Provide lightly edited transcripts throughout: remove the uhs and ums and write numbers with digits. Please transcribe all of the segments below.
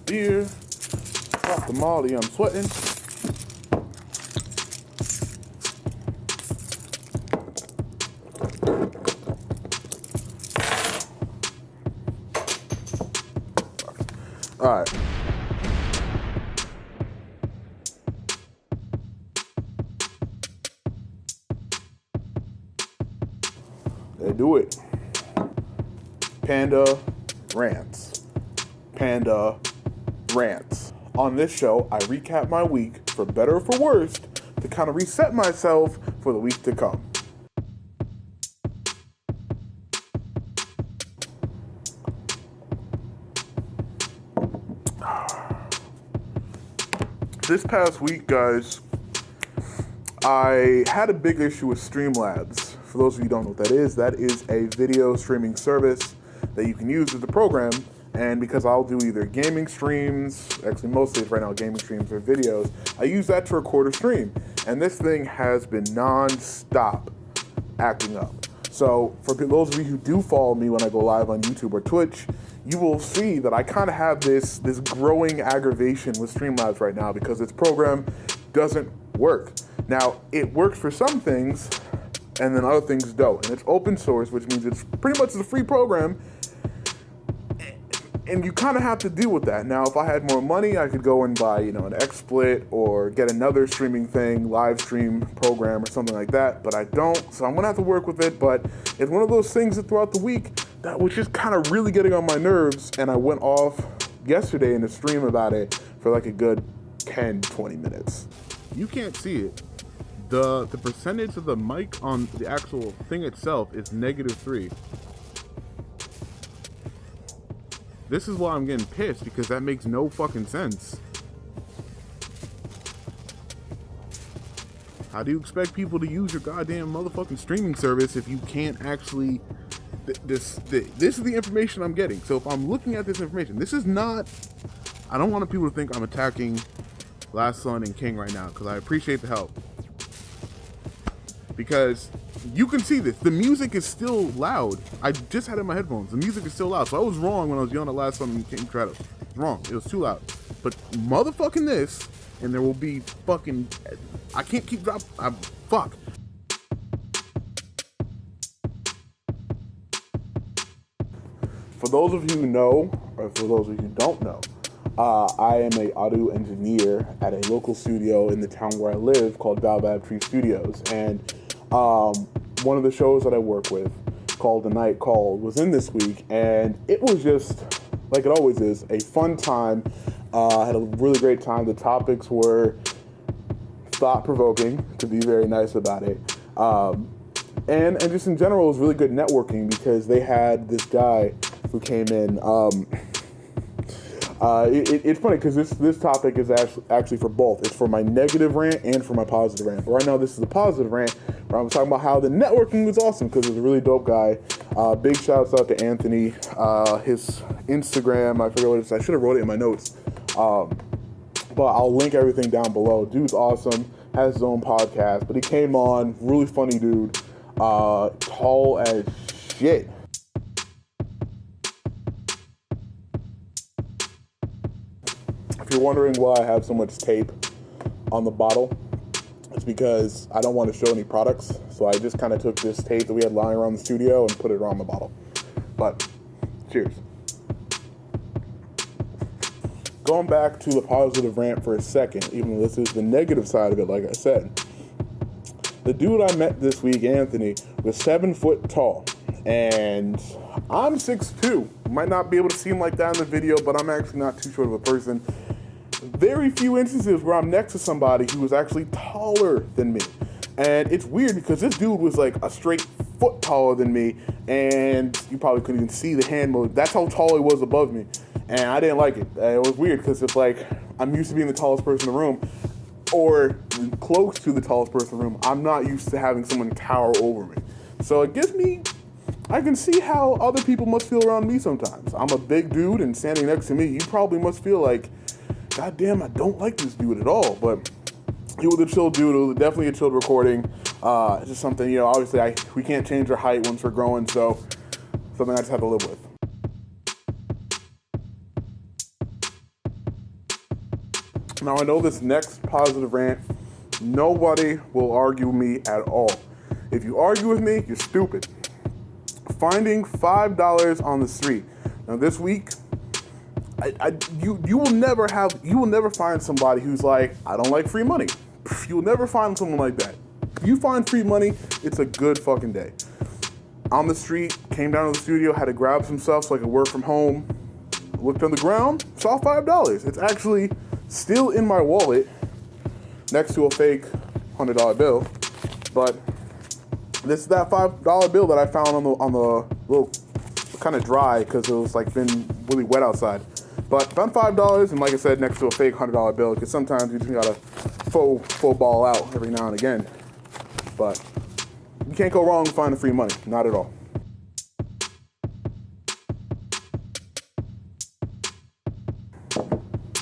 beer. Pop the molly, I'm sweating. All right. They do it. Panda rants. Panda rants. On this show, I recap my week, for better or for worse, to kind of reset myself for the week to come. This past week, guys, I had a big issue with Streamlabs. For those of you who don't know what that is a video streaming service that you can use with the program. And because I'll do either gaming streams, actually most days right now gaming streams or videos, I use that to record a stream. And this thing has been non-stop acting up. So for those of you who do follow me when I go live on YouTube or Twitch, you will see that I kind of have this growing aggravation with Streamlabs right now because its program doesn't work. Now, it works for some things, and then other things don't. And it's open source, which means it's pretty much a free program, and you kind of have to deal with that. Now, if I had more money, I could go and buy, an XSplit or get another streaming thing, live stream program or something like that, but I don't, so I'm gonna have to work with it. But it's one of those things that throughout the week that was just kind of really getting on my nerves, and I went off yesterday in a stream about it for like a good 10, 20 minutes. You can't see it. The percentage of the mic on the actual thing itself is -3. This is why I'm getting pissed, because that makes no fucking sense. How do you expect people to use your goddamn motherfucking streaming service if you can't actually... This is the information I'm getting. So if I'm looking at this information, this is not... I don't want people to think I'm attacking Last Son and King right now, because I appreciate the help. Because you can see this. The music is still loud. I just had it in my headphones. The music is still loud. So I was wrong when I was yelling at Last Son and King Shadow. Wrong. It was too loud. But motherfucking this, and there will be fucking... I can't keep dropping... Fuck. For those of you who know, or for those of you who don't know, I am an audio engineer at a local studio in the town where I live called Baobab Tree Studios. And one of the shows that I work with, called The Night Call, was in this week, and it was just, like it always is, a fun time. I had a really great time. The topics were thought-provoking, to be very nice about it. And just in general, it was really good networking because they had this guy who came in. It's funny because this topic is actually for both. It's for my negative rant and for my positive rant. But right now, this is the positive rant where I'm talking about how the networking was awesome because he was a really dope guy. Big shouts out to Anthony. His Instagram, I forget what it is. I should have wrote it in my notes. But I'll link everything down below. Dude's awesome. Has his own podcast. But he came on. Really funny dude. Tall as shit. If you're wondering why I have so much tape on the bottle, it's because I don't want to show any products. So I just kind of took this tape that we had lying around the studio and put it around the bottle. But cheers. Going back to the positive rant for a second, even though this is the negative side of it, like I said. The dude I met this week, Anthony, was 7 foot tall. And I'm 6'2". Might not be able to see him like that in the video, but I'm actually not too short of a person. Very few instances where I'm next to somebody who was actually taller than me. And it's weird because this dude was like a straight foot taller than me, and you probably couldn't even see the hand move. That's how tall he was above me. And I didn't like it. It was weird because it's like I'm used to being the tallest person in the room, or close to the tallest person in the room. I'm not used to having someone tower over me. So it gives me... I can see how other people must feel around me sometimes. I'm a big dude, and standing next to me, you probably must feel like, God damn, I don't like this dude at all. But he was a chill dude. It was definitely a chill recording. It's just something, obviously we can't change our height once we're growing, so something I just have to live with. Now I know this next positive rant, nobody will argue with me at all. If you argue with me, you're stupid. Finding $5 on the street. Now this week, you will never find somebody who's like, I don't like free money. You'll never find someone like that. If you find free money, it's a good fucking day. On the street, came down to the studio, had to grab some stuff so I could work from home. Looked on the ground, saw $5. It's actually still in my wallet next to a fake $100 bill. But this is that $5 bill that I found on the little, kind of dry because it was like been really wet outside. But found $5, and like I said, next to a fake $100 bill, because sometimes you just gotta faux ball out every now and again. But you can't go wrong with finding free money, not at all.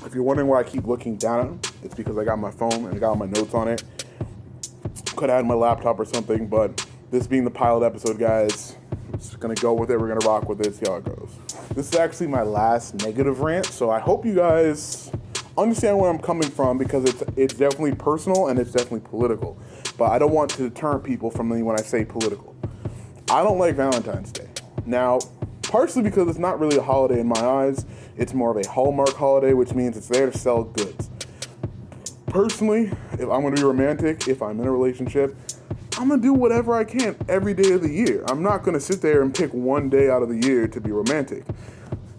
If you're wondering why I keep looking down, it's because I got my phone and I got all my notes on it. Could have had my laptop or something, but this being the pilot episode, guys, I'm just gonna go with it. We're gonna rock with it, see how it goes. This is actually my last negative rant, so I hope you guys understand where I'm coming from, because it's definitely personal and it's definitely political. But I don't want to deter people from me when I say political. I don't like Valentine's Day. Now, partially because it's not really a holiday in my eyes. It's more of a Hallmark holiday, which means it's there to sell goods. Personally, if I'm going to be romantic, if I'm in a relationship, I'm going to do whatever I can every day of the year. I'm not going to sit there and pick one day out of the year to be romantic.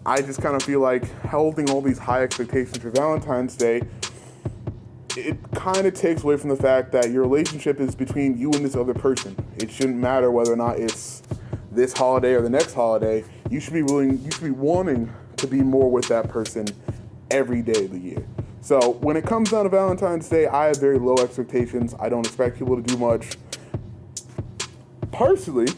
I just kind of feel like holding all these high expectations for Valentine's Day, it kind of takes away from the fact that your relationship is between you and this other person. It shouldn't matter whether or not it's this holiday or the next holiday. You should be wanting to be more with that person every day of the year. So when it comes down to Valentine's Day, I have very low expectations. I don't expect people to do much. Partially,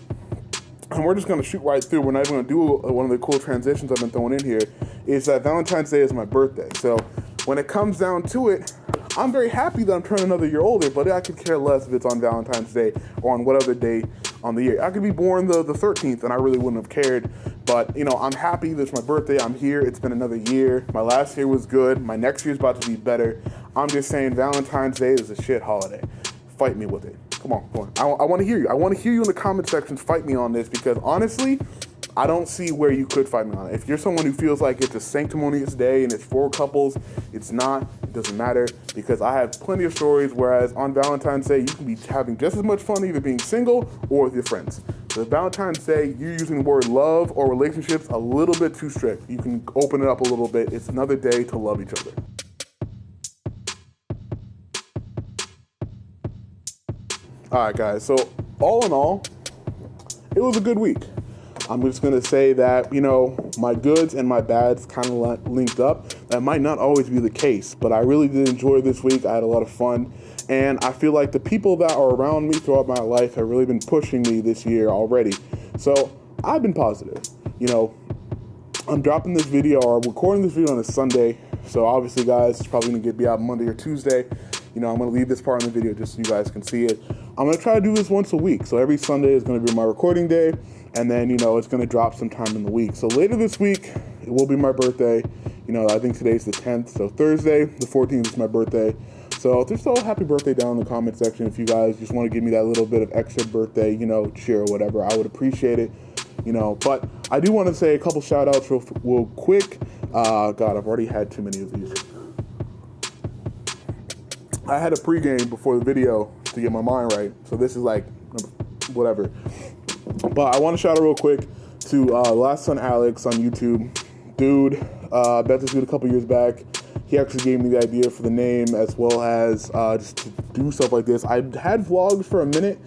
and we're just going to shoot right through, we're not even going to do one of the cool transitions I've been throwing in here, is that Valentine's Day is my birthday. So when it comes down to it, I'm very happy that I'm turning another year older, but I could care less if it's on Valentine's Day or on what other day on the year. I could be born the 13th and I really wouldn't have cared, but I'm happy that it's my birthday. I'm here. It's been another year. My last year was good. My next year's about to be better. I'm just saying Valentine's Day is a shit holiday. Fight me with it. Come on. I want to hear you. I want to hear you in the comment sections. Fight me on this, because honestly, I don't see where you could fight me on it. If you're someone who feels like it's a sanctimonious day and it's for couples, it's not. It doesn't matter, because I have plenty of stories, whereas on Valentine's Day, you can be having just as much fun either being single or with your friends. So Valentine's Day, you're using the word love or relationships a little bit too strict. You can open it up a little bit. It's another day to love each other. All right, guys. So all in all, it was a good week. I'm just going to say that, my goods and my bads kind of linked up. That might not always be the case, but I really did enjoy this week. I had a lot of fun, and I feel like the people that are around me throughout my life have really been pushing me this year already. So I've been positive. I'm dropping this video, or recording this video on a Sunday, so obviously, guys, it's probably going to be out Monday or Tuesday. I'm going to leave this part in the video just so you guys can see it. I'm going to try to do this once a week. So every Sunday is going to be my recording day. And then, it's going to drop sometime in the week. So later this week, it will be my birthday. I think today's the 10th. So Thursday, the 14th is my birthday. So just a happy birthday down in the comment section. If you guys just want to give me that little bit of extra birthday, cheer or whatever, I would appreciate it. But I do want to say a couple shout outs real quick. God, I've already had too many of these. I had a pregame before the video to get my mind right. So this is like, whatever. But I want to shout out real quick to Last Son Alex on YouTube. Dude, I met this dude a couple years back. He actually gave me the idea for the name, as well as just to do stuff like this. I've had vlogs for a minute,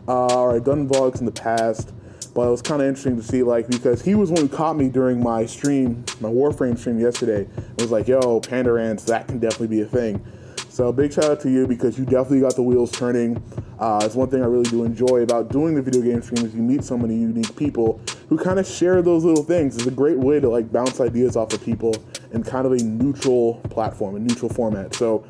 or I've done vlogs in the past, but it was kind of interesting to see, because he was one who caught me during my stream, my Warframe stream yesterday. It was like, yo, Panda Rants, that can definitely be a thing. So big shout out to you, because you definitely got the wheels turning. It's one thing I really do enjoy about doing the video game stream, is you meet so many unique people who kind of share those little things. It's a great way to bounce ideas off of people in kind of a neutral platform, a neutral format. So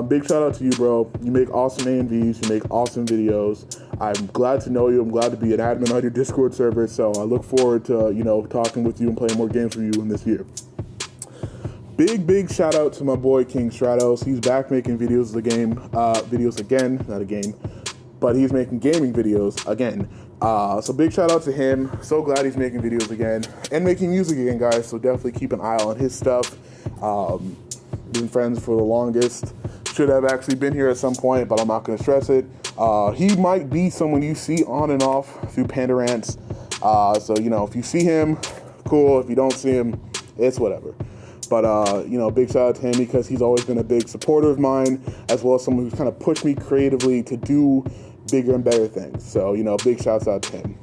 big shout out to you, bro. You make awesome A&Vs, you make awesome videos. I'm glad to know you. I'm glad to be an admin on your Discord server. So I look forward to, talking with you and playing more games with you in this year. Big shout out to my boy King Stratos. He's back making videos again, not a game, but he's making gaming videos again. So big shout out to him. So glad he's making videos again and making music again, guys. So definitely keep an eye on his stuff. Been friends for the longest. Should have actually been here at some point, but I'm not going to stress it. He might be someone you see on and off through PANDA rants. So, you know, if you see him, cool. If you don't see him, it's whatever. But, you know, big shout out to him because he's always been a big supporter of mine, as well as someone who's kind of pushed me creatively to do bigger and better things. So, you know, big shouts out to him.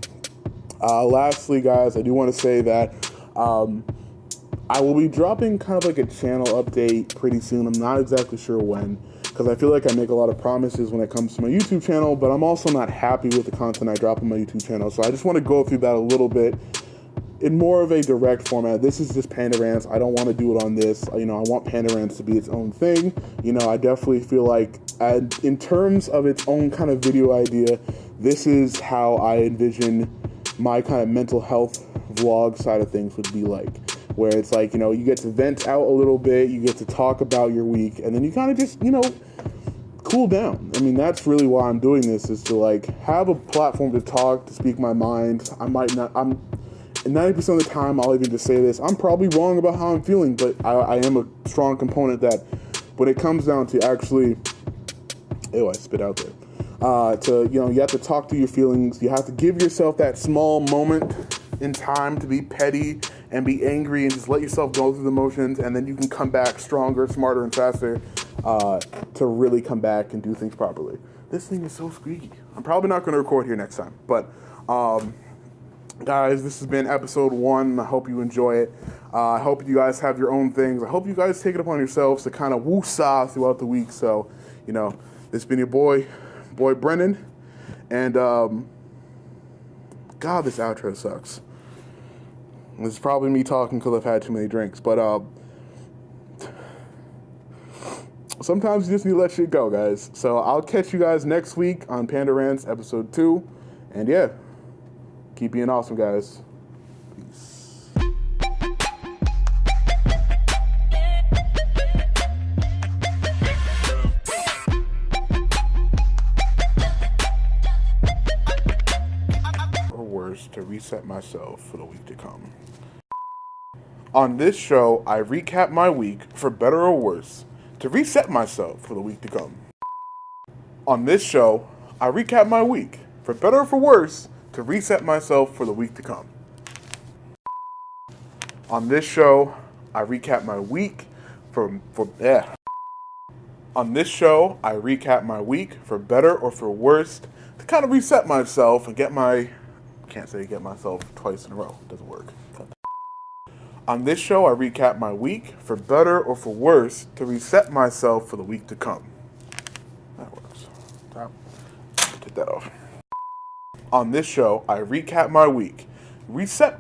Lastly, guys, I do want to say that I will be dropping kind of like a channel update pretty soon. I'm not exactly sure when, because I feel like I make a lot of promises when it comes to my YouTube channel, but I'm also not happy with the content I drop on my YouTube channel. So I just want to go through that a little bit in more of a direct format. This is just PANDA Rants. I don't want to do it on this. You know, I want PANDA Rants to be its own thing. You know, I definitely feel like in terms of its own kind of video idea, this is how I envision my kind of mental health vlog side of things would be like. Where it's like, you know, you get to vent out a little bit, you get to talk about your week, and then you kind of just, you know, cool down. I mean, that's really why I'm doing this, is to like have a platform to talk, to speak my mind. I'm 90% of the time, I'll even just say this, I'm probably wrong about how I'm feeling, but I am a strong component that when it comes down to actually, I spit out there, you know, you have to talk to your feelings, you have to give yourself that small moment in time to be petty and be angry and just let yourself go through the motions, and then you can come back stronger, smarter, and faster to really come back and do things properly. This thing is so squeaky. I'm probably not going to record here next time, but guys, this has been episode 1. I hope you enjoy it. I hope you guys have your own things. I hope you guys take it upon yourselves to kind of woo-saw throughout the week. So, you know, this has been your boy Brennan, and God, this outro sucks. This is probably me talking because I've had too many drinks, but sometimes you just need to let shit go, guys. So I'll catch you guys next week on PANDA Rants episode 2, and yeah, keep being awesome, guys. Peace. Or worse, to reset myself for the week to come. On this show, I recap my week, for better or worse, to reset myself for the week to come. On this show, I recap my week, for better or for worse, to reset myself for the week to come. On this show, I recap my week On this show, I recap my week, for better or for worse, to kind of reset myself and get myself twice in a row. Doesn't work. On this show, I recap my week, for better or for worse, to reset myself for the week to come. That works. Take that off. On this show, I recap my week. Fuck.